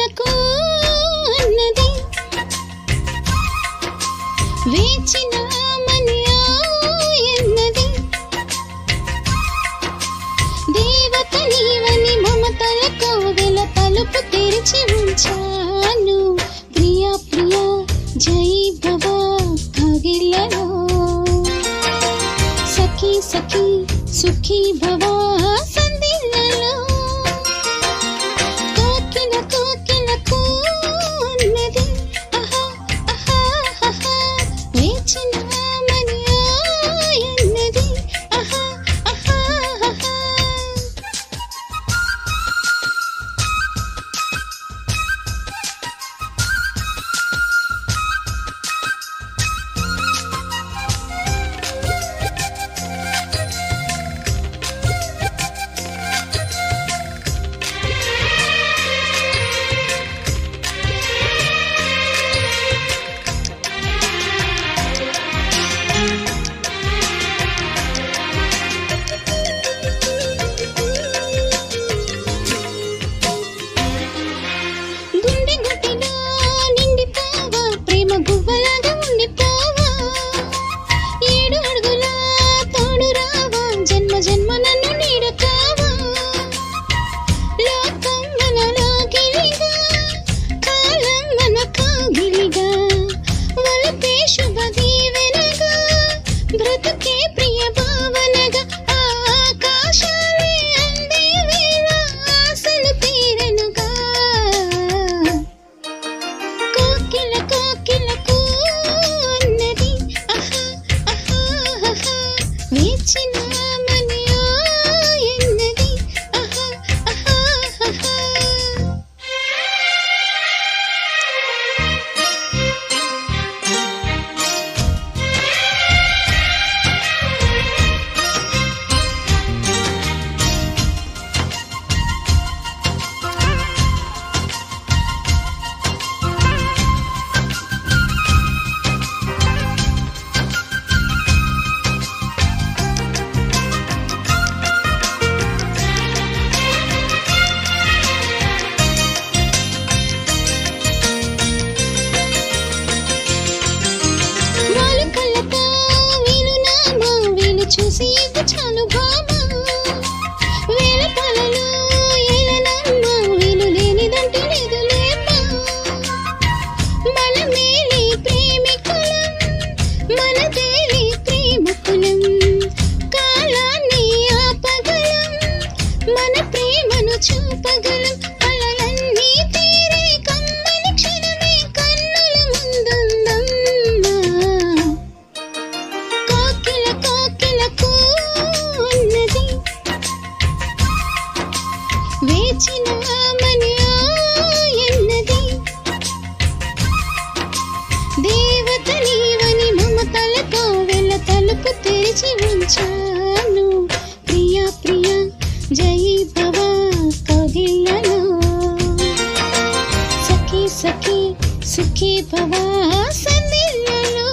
కోకిలకు అన్నది వేచినామని ఎన్నది దేవత నీవని మమతల కోవెల తలుపు తెరిచి ఉంచాను ప్రియా ప్రియా జై భవ కగిలలో సఖీ సఖీ సుఖీ భవ సందిలలో కోకిల కోకిలకు అన్నది ఆహా ఆహా ఆహా వేచినామని ఎన్నది ఆహా ఆహా ఆహా. గుండె గుట్టిలో నిండిపోవా ప్రేమ గువ్వలాగా ఉండిపోవా ఏడు అడుగుల తోడు రావా జన్మ జన్మ నన్ను నీడకావా లోకం మనలో గిలిగా కాలం మన కాగిలిగా వలపే శుభ దీవెనగా బ్రతుకే ప్రియ భావనగా ఆకాశాలే అందే వేళ ఆశలు తీరెనుగా కోకిల కోకిలకు అన్నది ఆహా ఆహా ఆహా వేచినామని ఎన్నది ఆహా ఆహా ఆహా. వాళ్ళు కళ్ళతో వీలు నామా వీలు చూసి ఇవ్వు చాలు భామా వేల పాలలో ఏలనమ్మా వీలు లేనిదంటూ లేదు లేమ్మా మన మేలి ప్రేమికులం మన తేలి ప్రేమికులం కాలాన్ని ఆపగలం మన ప్రేమను చూపగలం అలలన్నీ తీరే కమ్మని క్షణమే కన్నుల ముందుందమ్మా కోకిల కోకిలకు అన్నది వేచినామని ఎన్నది దేవత నీవని మమతల కోవెల తలుపు తెరిచి ఉంచాను ప్రియా ప్రియా జై భవ కగిలలో సఖీ సఖీ సుఖీ భవ సందిలలో